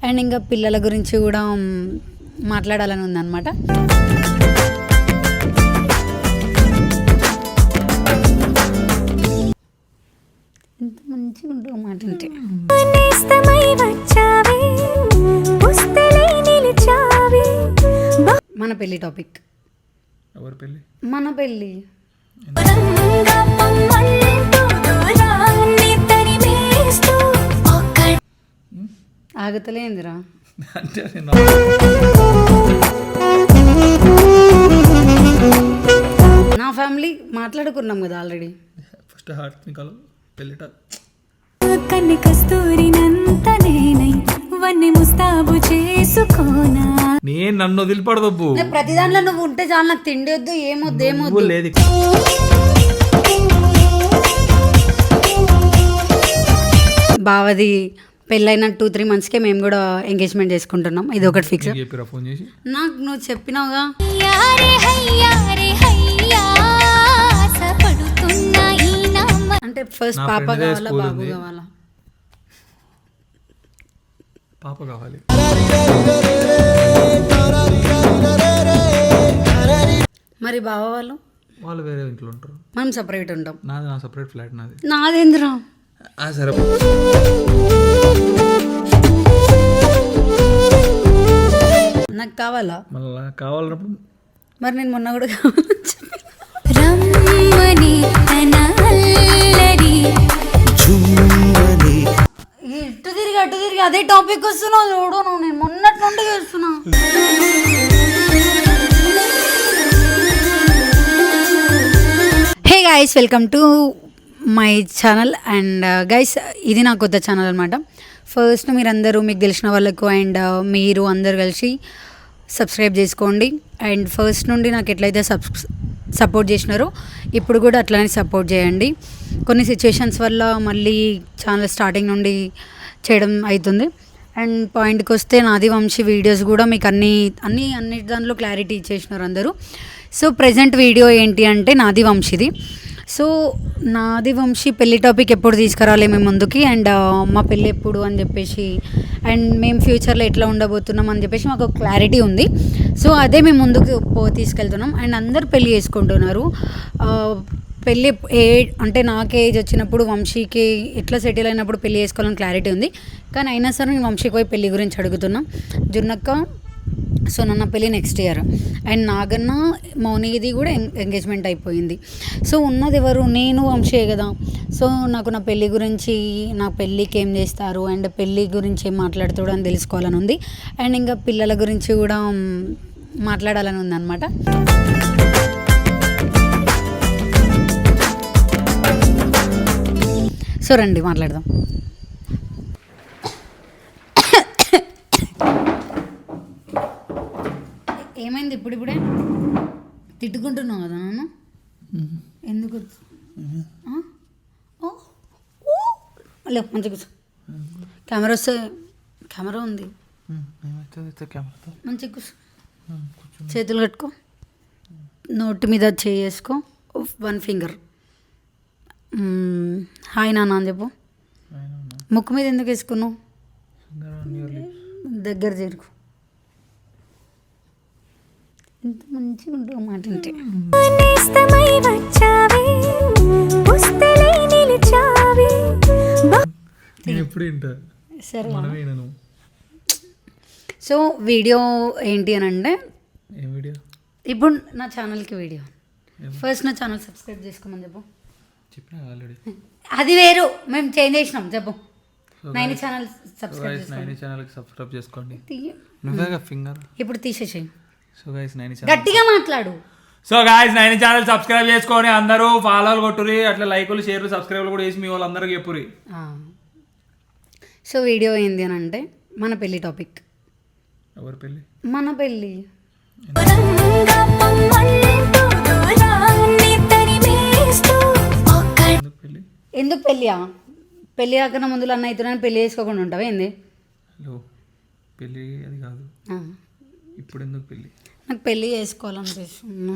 And ఇంకా పిల్లల గురించి కూడా మాట్లాడాలని ఉందన్నమాట. ఎంత మంచిగా ఉంటుంది మాట అంటే. మన పెళ్ళి టాపిక్. ఎవరి పెళ్ళి? మన పెళ్ళి. ఆగుతలేందిరా అంటే నా ఫ్యామిలీ మాట్లాడుకున్నాం కదా ఆల్రెడీ. ఫస్ట్ హార్ట్ నికాలు పెళ్ళిట కన్ని కస్తూరినంత నేనై వన్ని ముస్తాబు చేసుకోనా. నేను నన్ను వదిలిపడదబ్బు. ప్రతి దాంట్లో నువ్వు ఉంటే చాలా నాకు తిండి వద్దు ఏమొద్దు ఏమొద్దు లేదు. బావది పెళ్ళైన 2-3 monthsకే మేము కూడా ఎంగేజ్మెంట్ చేసుకుంటున్నాం. ఇది ఒకటి ఫిక్స్. ఫోన్ చేసి నాకు నువ్వు చెప్పినావుగా. అంటే ఫస్ట్ పాప కావాలా బాబు కావాలా? పాప కావాలి. మరి బావ వాళ్ళు వేరే ఇంట్లో ఉంటారు, మనం సపరేట్ ఉంటాం. నా సపరేట్ ఫ్లాట్ నాది. నాదేంద్రా సరే నాకు కావాలా? మళ్ళా కావాలన్నప్పుడు మరి నేను మొన్న కూడా కావాలని ఇటు తిరిగి అదే టాపిక్ వస్తున్నావు చూడు. నువ్వు నేను మొన్నటి నుండి చేస్తున్నా. Hey guys, welcome to my channel. And guys, ఇది నా కొత్త ఛానల్ అనమాట. ఫస్ట్ మీరందరూ మీకు తెలిసిన వాళ్ళకు అండ్ మీరు అందరు కలిసి సబ్స్క్రైబ్ చేసుకోండి. అండ్ ఫస్ట్ నుండి నాకు ఎట్లయితే సపోర్ట్ చేసినారో ఇప్పుడు కూడా అట్లానే సపోర్ట్ చేయండి. కొన్ని సిచ్యువేషన్స్ వల్ల మళ్ళీ ఛానల్ స్టార్టింగ్ నుండి చేయడం అవుతుంది. అండ్ పాయింట్కి వస్తే నాది వంశీ వీడియోస్ కూడా మీకు అన్ని దాంట్లో క్లారిటీ ఇచ్చేసినారు అందరూ. సో ప్రజెంట్ వీడియో ఏంటి అంటే నాది వంశీది. సో నాది వంశీ పెళ్లి టాపిక్ ఎప్పుడు తీసుకురాలి మేము ముందుకి, అండ్ మా పెళ్ళి ఎప్పుడు అని చెప్పేసి, అండ్ మేము ఫ్యూచర్లో ఎట్లా ఉండబోతున్నాం అని చెప్పేసి మాకు ఒక క్లారిటీ ఉంది. సో అదే మేము ముందుకు తీసుకెళ్తున్నాం. అండ్ అందరు పెళ్ళి చేసుకుంటున్నారు. పెళ్ళి అంటే నాకే ఏజ్ వచ్చినప్పుడు వంశీకి ఎట్లా సెటిల్ అయినప్పుడు పెళ్ళి చేసుకోవాలని క్లారిటీ ఉంది. కానీ అయినా సరే నేను వంశీకి పోయి పెళ్ళి గురించి అడుగుతున్నా. జున్నక్క సో నా పెళ్ళి నెక్స్ట్ ఇయర్. అండ్ నాగన్న మౌనిది కూడా ఎంగేజ్మెంట్ అయిపోయింది. సో ఉన్నది ఎవరు? నేను వంశీ కదా. సో నాకు నా పెళ్ళి గురించి, నా పెళ్ళికి ఏం చేస్తారు అండ్ పెళ్ళి గురించి ఏం మాట్లాడుతాడు అని తెలుసుకోవాలని ఉంది. అండ్ ఇంకా పిల్లల గురించి కూడా మాట్లాడాలని ఉంది అనమాట. సో రండి మాట్లాడదాం. ఏమైంది? ఇప్పుడిప్పుడే తిట్టుకుంటున్నావు కదా నన్ను? ఎందుకు? లేవు మంచిగా కూర్చో. కెమెరా వస్తే కెమెరా ఉంది మంచిగా కూర్చో. చేతులు కట్టుకో, నోటి మీద చేసుకో, 1 finger. హాయ్ నాన్న అని చెప్పు. ముక్కు మీద ఎందుకు వేసుకున్నావు? దగ్గర చేరుకు. ఎంత మంచిగా ఉంటుంది మాట అంటే. సరే సో వీడియో ఏంటి అని అంటే, ఇప్పుడు నా ఛానల్కి వీడియో ఫస్ట్ నా ఛానల్ సబ్స్క్రైబ్ చేసుకోమని చెప్పు. అది వేరు, మేము చేంజ్ చేసినాం. చెప్పు. నైని ఛానల్ సబ్స్క్రైబ్ చేసుకోండి. ఇప్పుడు తీసేసేయి. గట్టిగా మాట్లాడు. So guys, Naini channel subscribe చేసుకొని అందరూ ఫాలోలు కొట్టురి, అట్లా లైకులు షేర్లు సబ్స్క్రైబ్లు కూడా చేసి మీ వాళ్ళందరికీ చెప్పురి. సో వీడియో ఏంది అని అంటే, మన పెళ్ళి టాపిక్. ఎవరి పెళ్ళి? మన పెళ్ళి. ఎందుకు పెళ్ళియా? పెళ్ళి కాకన్నా ముందులో అన్న అవుతున్నాను, పెళ్ళి చేసుకోకుండా ఉంటావా ఏంది? పెళ్ళి అది కాదు, ఇప్పుడు ఎందుకు పెళ్ళి? నాకు పెళ్ళి చేసుకోవాలనిపిస్తుంది.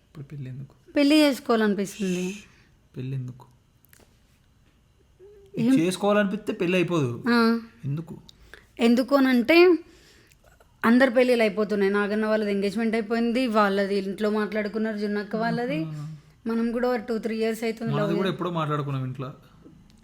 ఇప్పుడు పెళ్ళి ఎందుకు? పెళ్ళి చేసుకోవాలనిపిస్తుంది. పెళ్ళి ఎందుకు? చేసుకోవాలనిపిస్తే పెళ్ళి అయిపోదు. ఎందుకు? ఎందుకు అని అంటే అందరి పెళ్ళిళ్ళు అయిపోతున్నాయి. నాగన్న వాళ్ళది ఎంగేజ్మెంట్ అయిపోయింది, వాళ్ళది ఇంట్లో మాట్లాడుకున్నారు, జున్నక్క వాళ్ళది. మనం కూడా 2-3 ఇయర్స్ అవుతుంది. మనది కూడా ఎప్పుడో మాట్లాడుకున్నాం ఇంట్లో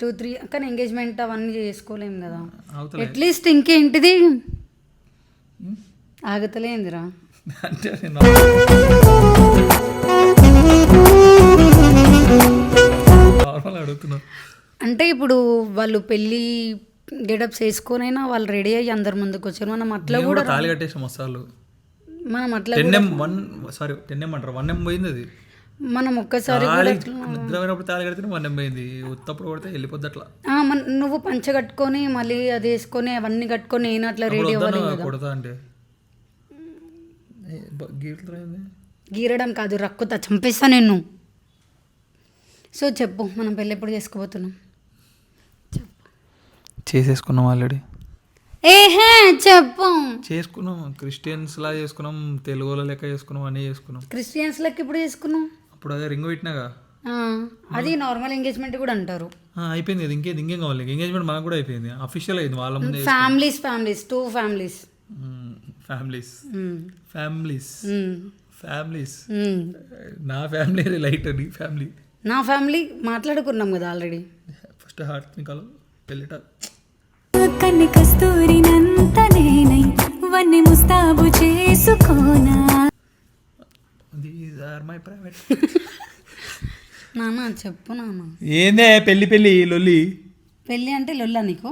2-3 కానీ ఎంగేజ్మెంట్ అవన్నీ చేసుకోలేము కదా. అవుతలే. అట్లీస్ట్ ఇంకేంటిది ఆగతలేందిరా. అంటే నేను నార్మల్ అడుగుతున్నా. అంటే ఇప్పుడు వాళ్ళు పెళ్ళి గెటప్స్ వేసుకొనైనా వాళ్ళు రెడీ అయ్యి అందరి ముందుకు వచ్చారు. మనం అట్లా నేను కూడా కూడా తాళి కట్టేసాం మసాలు. మనం అట్లా 10M 10M అంటారు, 1M పోయింది. అది మనం ఒక్కసారి తాళి నిద్రపోయినప్పుడు తాళి కడితే 1M పోయింది, ఉత్తప్పుడు కొడితే వెళ్ళిపోద్ది. అట్లా నువ్వు పంచ కట్టుకొని మళ్ళీ అది వేసుకొని అవన్నీ కట్టుకొని నేను అట్లా రెడీ అవ్వాలి కదా. కొడతా అంటే గీరుతుంది. గీరడం కాదు, రక్కుతా, చంపేస్తా నేను. సో చెప్పు, మనం పెళ్ళి ఎప్పుడు చేసుకోబోతున్నాం? చేసేసుకున్నాం ఆల్రెడీ. ఏహే చెప్పు. చేసుకున్నాం, క్రిస్టియన్స్ లా చేసుకున్నాం, తెలుగులో లెక్క చేసుకున్నాం, అన్నీ చేసుకున్నాం. క్రిస్టియన్స్ లెక్క ఎప్పుడు చేసుకున్నాం? అప్పుడు అదే రింగ్ పెట్టినాగా. అది నార్మల్ ఎంగేజ్మెంట్ కూడా అంటారు. అయిపోయింది. అది ఇంకేం కావాలి? ఎంగేజ్మెంట్ మనకు కూడా అయిపోయింది, అఫీషియల్ అయింది వాళ్ళ ముందే. ఫ్యామిలీస్ 2 ఫ్యామిలీస్ నా ఫ్యామిలీ లైట్, నీ ఫ్యామిలీ నా ఫ్యామిలీ మాట్లాడుకున్నాం కదా ఆల్రెడీ. ఫస్ట్ హార్ట్ నికాలు పెళ్ళిట. కన్ని కస్తూరినంత నేనై వన్ని ముస్తాబు చేసుకోనా. These are my private. నాన్న చెప్పు నాన్న. ఏందే పెళ్ళి లొల్లి? పెళ్ళి అంటే లొల్లా నీకు?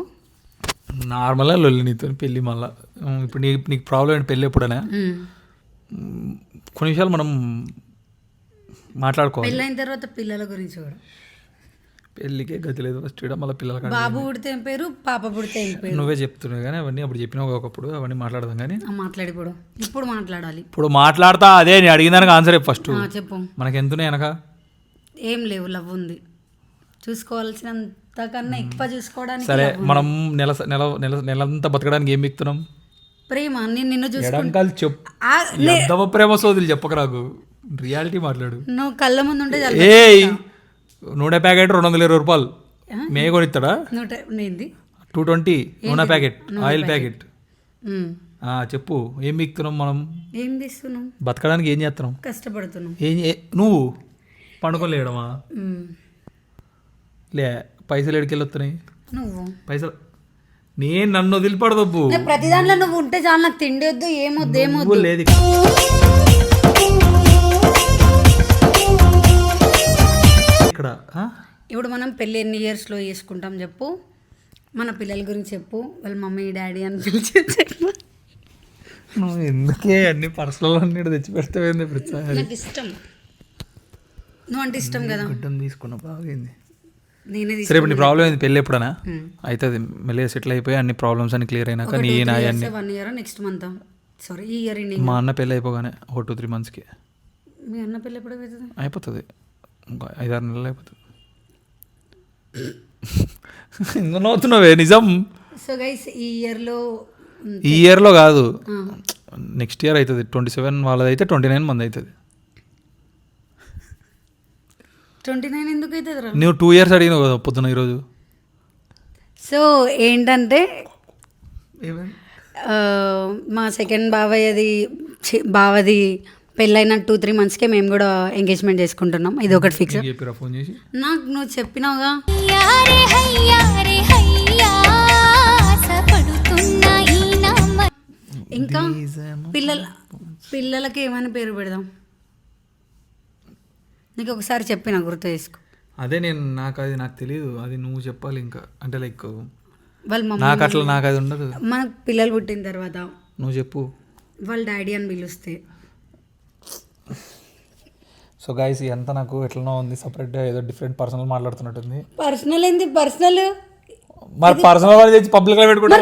నార్మల్గా లొల్లి నీతో పెళ్ళి. మళ్ళీ ఇప్పుడు నీకు ప్రాబ్లం ఏంటి పెళ్ళి ఎప్పుడైనా? కొన్ని విషయాలు మనం మాట్లాడుకోవాలి. పెళ్ళైన తర్వాత పిల్లల గురించి కూడా. పెళ్ళికే గతి లేదు ఫస్ట్, మళ్ళీ పిల్లలకి బాబు పుడితే ఏం పేరు, పాప పుడితే ఏం పేరు? నువ్వే చెప్తున్నావు కానీ అవన్నీ అప్పుడు చెప్పినావు ఒకప్పుడు, అవన్నీ మాట్లాడదాం కానీ. ఇప్పుడు మాట్లాడాలి. ఇప్పుడు మాట్లాడతా. అదే నేను అడిగిన దానికి ఆన్సర్ ఫస్ట్ చెప్పు. మనకి ఎంతున్నాయి వెనక? ఏం లేవు, లవ్ ఉంది. చూసుకోవాల్సినంత కన్నా ఎక్కువ చూసుకోవడానికి. సరే, మనం నెలంతా బతకడానికి ఏం మిక్తున్నాం? ప్రేమ. నేను నిన్ను ఎడంకాలు చెప్పు. ప్రేమ సోదులు చెప్పక, నాకు రియాలిటీ మాట్లాడు. నువ్వు కళ్ళ ముందు ఉంటే ఏ నూనె ప్యాకెట్ 220 రూపాయలు మే కొనిస్తాడా? 220 నూనె ప్యాకెట్, ఆయిల్ ప్యాకెట్. చెప్పు, ఏం మిక్తున్నాం మనం? ఏం తీస్తున్నాం? బతకడానికి ఏం చేస్తున్నాం? కష్టపడుతున్నాం. నువ్వు పండుకోలేడమా? లే, పైసలు ఎడికెళ్ళి వస్తున్నాయి? నువ్వు పైసలు నేను నన్ను వదిలిపడదబ్బు. ప్రతి దాంట్లో నువ్వు ఉంటే చాలు, నాకు తిండి వద్దు, ఏమొద్దు లేదు. ఇక్కడ ఇప్పుడు మనం పెళ్ళి ఎన్ని ఇయర్స్లో చేసుకుంటాం చెప్పు. మన పిల్లల గురించి చెప్పు. వాళ్ళ మమ్మీ డాడీ అని పిలిచి చెప్పు. నువ్వు ఎందుకే అన్ని పర్సనల్ అన్ని తెచ్చి పెడతావేంది? నాకు ఇష్టం, నువ్వు అంటే ఇష్టం కదా. తీసుకున్నా బాగైంది. నేనే సరే, ఇప్పుడు నీ ప్రాబ్లం ఏంది? పెళ్ళి ఎప్పుడైనా అవుతుంది, మెల్లగా సెటిల్ అయిపోయి అన్ని ప్రాబ్లమ్స్ అన్ని క్లియర్ అయినాక నీ నాయన్ని 1 year నెక్స్ట్ మంత్, సారీ ఈ ఇయర్ ఎండింగ్. మా అన్న పెళ్ళి అయిపోగానే 2-3 monthsకి. మీ అన్న పెళ్ళి ఎప్పుడు అయిపోతుంది? ఇంకా 5-6 నెలలు అయిపోతుంది. ఇంకా నవ్వుతున్నావే, నిజం. సో గైస్, ఈ ఇయర్లో కాదు, నెక్స్ట్ ఇయర్ అవుతుంది. 27 వాళ్ళది అయితే 29 మంది అవుతుంది. 29 ఎందుకు అవుతుంది? నువ్వు 2 years అడిగినావు కదా పొద్దున ఈరోజు. సో ఏంటంటే మా సెకండ్ బావది పెళ్ళైన 2-3 monthsకే మేము కూడా ఎంగేజ్మెంట్ చేసుకుంటున్నాం. ఇది ఒకటి ఫిక్స్. ఫోన్ చేసి నాకు నువ్వు చెప్పినావుగా. ఇంకా పిల్లలకి ఏమైనా పేరు పెడదాం? నీకు ఒకసారి చెప్పిన గుర్తు చేసుకో. అదే నాకు తెలియదు, అది నువ్వు చెప్పాలి. ఇంకా అంటే లైక్ వాళ్ళ మమ్మీ నాకు అది ఉండదు. మనకు పిల్లలు పుట్టిన తర్వాత నువ్వు చెప్పు. వాళ్ళ డాడీ అని పిలుస్తే. సో గైస్, ఎంత నాకు ఎట్లనో ఉంది, సపరేట్గా ఏదో డిఫరెంట్ పర్సనల్ మాట్లాడుతున్నట్టుంది. పర్సనల్ ఏంది? పర్సనల్ మరి పర్సనల్ వాళ్ళు తెచ్చి పబ్లిక్ లో పెట్టుకుంటే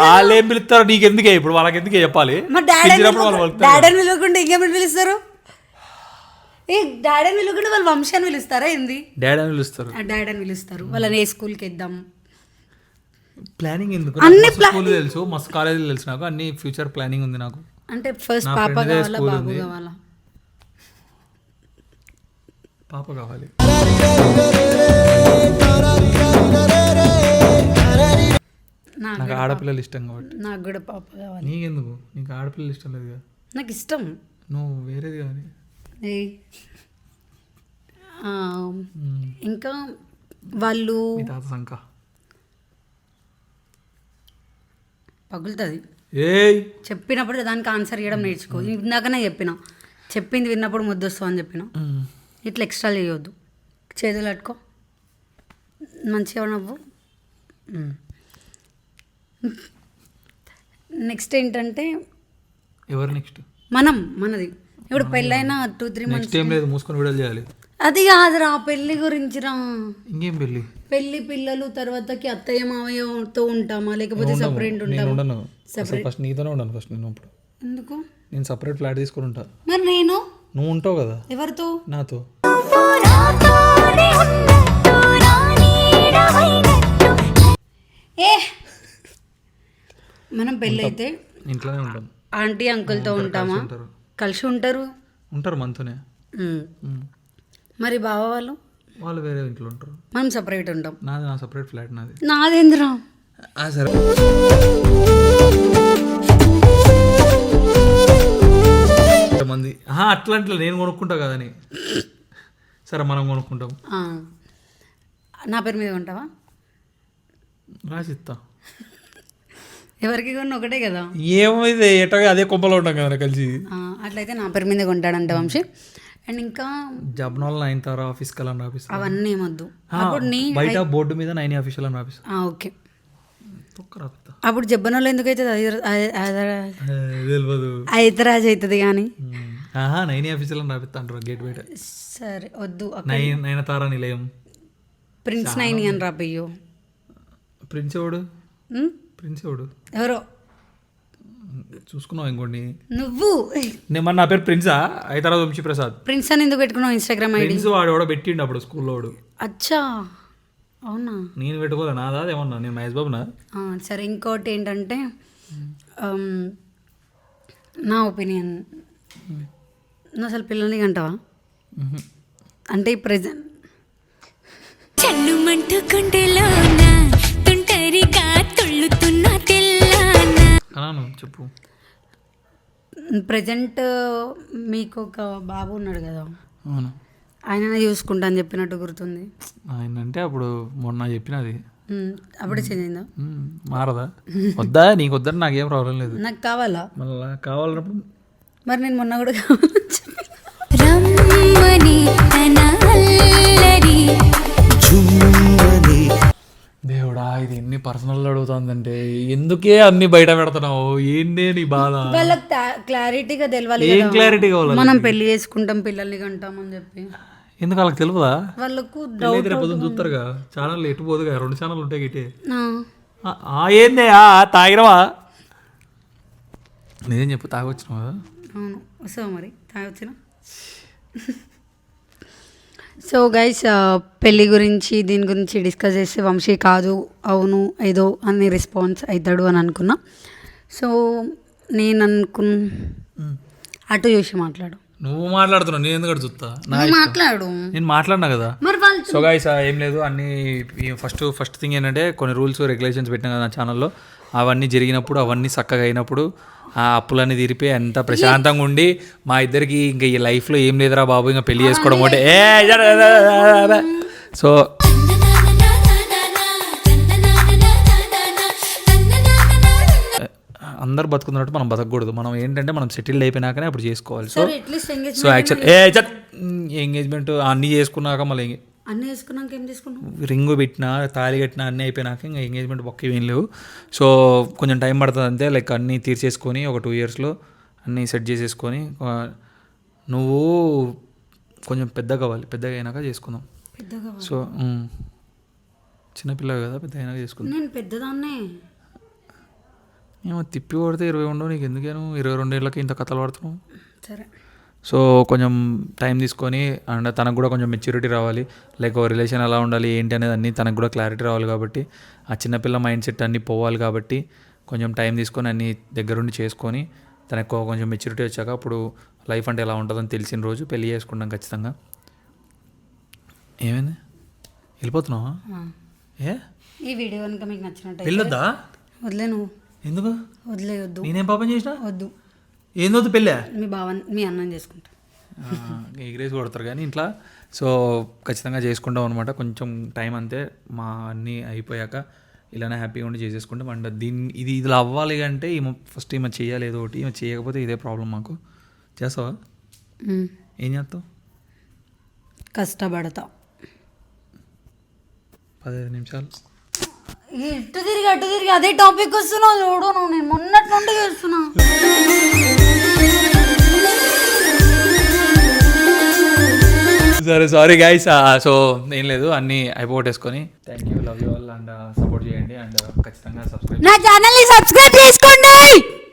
వాళ్ళు ఏం పిలుస్తారు? నీకు ఎందుకే? ఇప్పుడు వాళ్ళకి ఎందుకే చెప్పాలి? డాడీ పిలవకుండా ఇంకేమైనా పిలుస్తారు? ఏ డాడీ అని పిలవకుండా వాళ్ళ వంశాన్ని పిలుస్తారా ఏంది? డాడీ అని పిలుస్తారు. డాడీ అని పిలుస్తారు. వాళ్ళని ఏ స్కూల్కి ఇద్దాం? ప్లానింగ్ ఎందుకు? అన్ని స్కూల్ తెలుసు, మస్తు కాలేజీలు తెలుసు నాకు, అన్ని ఫ్యూచర్ ప్లానింగ్ ఉంది నాకు. అంటే ఫస్ట్ పాప కావాలా, బాబు కావాలా? పాప కావాలి. నాకు నాకు ఆడపిల్లలు ఇష్టం కాబట్టి. నాకు కూడా పాప కావాలి. నీకెందుకు? నీకు ఆడపిల్లలు ఇష్టం లేదు కదా. నాకు ఇష్టం. నువ్వు వేరేది కానీ. ఏయ్. ఇంకా వాళ్ళు మీ తాత సంక పగులుతుంది. ఏయ్ చెప్పినప్పుడు దానికి ఆన్సర్ చేయడం నేర్చుకో. ఇందాకనే చెప్పిన, చెప్పింది విన్నప్పుడు ముద్దొస్తావు అని చెప్పిన. ఇట్లా ఎక్స్ట్రా చేయొద్దు. చేతులు పట్టుకో, మంచిగా నవ్వు. నెక్స్ట్ ఏంటంటే ఎవరు నెక్స్ట్? మనది ఇప్పుడు పెళ్ళైన 2-3 మంత్స్. నెక్స్ట్ ఏం లేదు, మూసుకొని విడుదల చేయాలి. అది కాదురా, పెళ్ళి గురించి రా. ఇంకేం పెళ్ళి? పెళ్ళి పిల్లలు తర్వాతకి అత్తయ్య మామయ్యతో ఉంటామా లేకపోతే సపరేట్ నేను ఉంటామా? ఉండను. ఫస్ట్ నీతోనే ఉండను. ఫస్ట్ నేను అప్పుడు ఎందుకు? నేను సపరేట్ ఫ్లాట్ తీసుకొని ఉంటా. మరి నేను నువ్వు ఉంటావు కదా ఎవరితో? నాతో. ఏ మనం పెళ్ళి అయితే ఇంట్లోనే ఉంటాం. ఆంటీ అంకుల్తో ఉంటామా? ఉంటారు. కలిసి ఉంటారు. ఉంటారు మనతోనే. మరి బావ వాళ్ళు వాళ్ళు వేరే ఇంట్లో ఉంటారు. మనం సపరేట్ ఉంటాం. నాది నా సపరేట్ ఫ్లాట్ నాది. నాదేంద్రా? సరే మంది అట్లా నేను కొనుక్కుంటా కదని. సరే మనం కొనుక్కుంటాం. నా పేరు మీద ఉంటావా? రాసిస్తా. ఎవరికి కొన్న ఒకటే కదా. ఏమైంది ఎటో అదే కొంపలో ఉంటాం కదా కలిసి. అట్లయితే నా పేరు మీద కొంటాడంట వంశీ. అండ్ ఇంకా జబ్నాల్ 9 ఆఫీస్ కలా ఆఫీస్ అవన్నీ ఏమొద్దు. బయట బోర్డు మీద 9 ఆఫీషియల్ అని ఆఫీస్. ఓకే. అప్పుడు జబ్బనోళ్ళు ఎందుకు అవుతుంది? తెలియదు. ఐతరాజ్ అవుతుంది కానీ 9 ఆఫీషియల్ అని రాపిస్తా అంటారు గేట్ బయట. సరే వద్దు. 9 తారా నిలయం ప్రిన్స్ 9 అని రాపయ్యో. ప్రిన్స్ ఎవడు? ప్రిన్స్ ఎవడు? ఎవరో చూసుకున్నావు ఇంకోండి. నువ్వు నేను నా పేరు ప్రిన్సా? హైదరాబాద్ వంశీ ప్రసాద్. ప్రిన్స్ అని ఎందుకు పెట్టుకున్నావు ఇన్స్టాగ్రామ్ ఐడి? ప్రిన్స్ వాడు కూడా పెట్టిండు అప్పుడు స్కూల్లో వాడు. అచ్చా అవునా? నేను పెట్టుకోలే, నాదా ఏమన్నా నేను మహేష్ బాబునా? సరే ఇంకోటి ఏంటంటే నా ఒపీనియన్, నువ్వు అసలు పిల్లల్ని కంటావా? అంటే ఈ ప్రెజెంట్ చల్లుమంటూ గుండెలోన తుంటరిగా తుళ్ళుతున్న తెల్లాన. చెప్పు. ప్రజెంట్ మీకు ఒక బాబు ఉన్నాడు కదా, అవును, ఆయన చూసుకుంటా అని చెప్పినట్టు గుర్తుంది. ఆయన అంటే అప్పుడు మొన్న చెప్పినది అప్పుడే చేంజ్ అయిందా? మారదా? వద్దా? నీకు వద్దని నాకేం ప్రాబ్లం లేదు. నాకు కావాలా? మళ్ళా కావాలన్నప్పుడు మరి నేను మొన్న కూడా కావాలని చెప్పి రమ్మని తన అల్లరి. దేవుడా, ఇది ఎన్ని పర్సనల్ అడుగుతుందంటే ఎందుకే అన్ని బయట పెడుతున్నావు? ఏంటి నీ బాధ? వాళ్ళకి క్లారిటీగా తెలియాలి. ఏం క్లారిటీ కావాలి? మనం పెళ్లి చేసుకుంటాం పిల్లల్ని కంటాం అని చెప్పి ఎందుకు వాళ్ళకి తెలియదా? వాళ్ళకు పొద్దున చూస్తారుగా ఛానల్, ఎటు పోదుగా 2 ఛానల్ ఉంటాయి గిటే. ఏందే తాగిరవా? నేనేం చెప్పు, తాగొచ్చినావా? అవును, వస్తావా మరి? తాగొచ్చిన. సో గైస్, పెళ్ళి గురించి దీని గురించి డిస్కస్ చేస్తే వంశీ కాదు అవును ఏదో అని రెస్పాన్స్ అవుతాడు అని అనుకున్నా. సో నేను అటు చూసి మాట్లాడు. నువ్వు మాట్లాడుతున్నావు, నేను ఎందుకు చూస్తా? మాట్లాడు. నేను మాట్లాడినా కదా. మరి వాళ్ళు సో గైస్ ఏం లేదు, అన్ని ఫస్ట్ థింగ్ ఏంటంటే కొన్ని రూల్స్ రెగ్యులేషన్స్ పెట్టినా కదా నా ఛానల్లో. అవన్నీ జరిగినప్పుడు, అవన్నీ చక్కగా అయినప్పుడు, ఆ అప్పులన్నీ తీరిపోయి ఎంత ప్రశాంతంగా ఉండి మా ఇద్దరికి ఇంకా ఈ లైఫ్లో ఏం లేదురా బాబు ఇంకా పెళ్లి చేసుకోవడం ఒకటే. సో అందరు బతుకుతున్నట్టు మనం బతకూడదు. మనం ఏంటంటే మనం సెటిల్డ్ అయిపోయినాకనే అప్పుడు చేసుకోవాలి. సో యాక్చువల్ ఎంగేజ్మెంట్ అన్నీ చేసుకున్నాక మళ్ళీ అన్నీ వేసుకున్నాక ఏం చేసుకున్నాం, రింగు పెట్టినా తాళి కట్టినా అన్నీ అయిపోయినాక ఇంకా ఎంగేజ్మెంట్ పక్క ఏం లేవు. సో కొంచెం టైం పడుతుంది అంతే. లైక్ అన్నీ తీర్చేసుకొని ఒక 2 ఇయర్స్లో అన్నీ సెట్ చేసేసుకొని నువ్వు కొంచెం పెద్దగా కావాలి, పెద్దగా అయినాక చేసుకుందాం. సో చిన్నపిల్లవి కదా, పెద్ద అయినాక చేసుకుందాం. నేను పెద్దదాన్నే. ఏమో తిప్పి కొడితే 20 ఉండవు నీకు, ఎందుకేను 22 ఏళ్ళకి ఇంత కథలు పడుతున్నావు? సరే. సో కొంచెం టైం తీసుకొని, అండ్ తనకు కూడా కొంచెం మెచ్యూరిటీ రావాలి, లైక్ ఒక రిలేషన్ ఎలా ఉండాలి ఏంటి అనేది అన్నీ తనకు కూడా క్లారిటీ రావాలి. కాబట్టి ఆ చిన్నపిల్ల మైండ్ సెట్ అన్నీ పోవాలి. కాబట్టి కొంచెం టైం తీసుకొని అన్నీ దగ్గరుండి చేసుకొని తనకు కొంచెం మెచ్యూరిటీ వచ్చాక అప్పుడు లైఫ్ అంటే ఎలా ఉంటుందని తెలిసిన రోజు పెళ్ళి చేసుకుంటాం ఖచ్చితంగా. ఏమైంది? వెళ్ళిపోతున్నావా? ఏ ఈ వీడియో కనుక మీకు నచ్చినట్టు వెళ్ళొద్దా? వదిలే నువ్వు, ఎందుకు? వదిలే, వద్దు, నేనేం పాపం చేసిన? వద్దు. ఏందొద్దు పెళ్ళా? మీ అన్నం చేసుకుంటా. ఎగిరేసి కొడతారు కానీ ఇంట్లో. సో ఖచ్చితంగా చేసుకుంటాం అనమాట. కొంచెం టైం అంతే, మా అన్నీ అయిపోయాక ఇలానే హ్యాపీగా ఉండి చేసేసుకుంటే మన ఇది ఇలా అవ్వాలి అంటే ఫస్ట్ ఈమె చేయాలి ఏదో ఒకటి. ఈమె చేయకపోతే ఇదే ప్రాబ్లం మాకు. చేస్తావా? ఏం చేస్తావు? కష్టపడతా. 15 నిమిషాలు ఇటు తిరిగి అదే టాపిక్ వస్తున్నావు చూడు. నువ్వు నేను మొన్నటి నుండి చేస్తున్నా. సరే సారీ గైస్. సో ఏం లేదు, అన్నీ అయిపోగొట్టేసుకొని thank you, love you all and support చేయండి అండ్ ఖచ్చితంగా సబ్స్క్రైబ్. నా ఛానల్ని సబ్స్క్రైబ్ చేసుకోండి.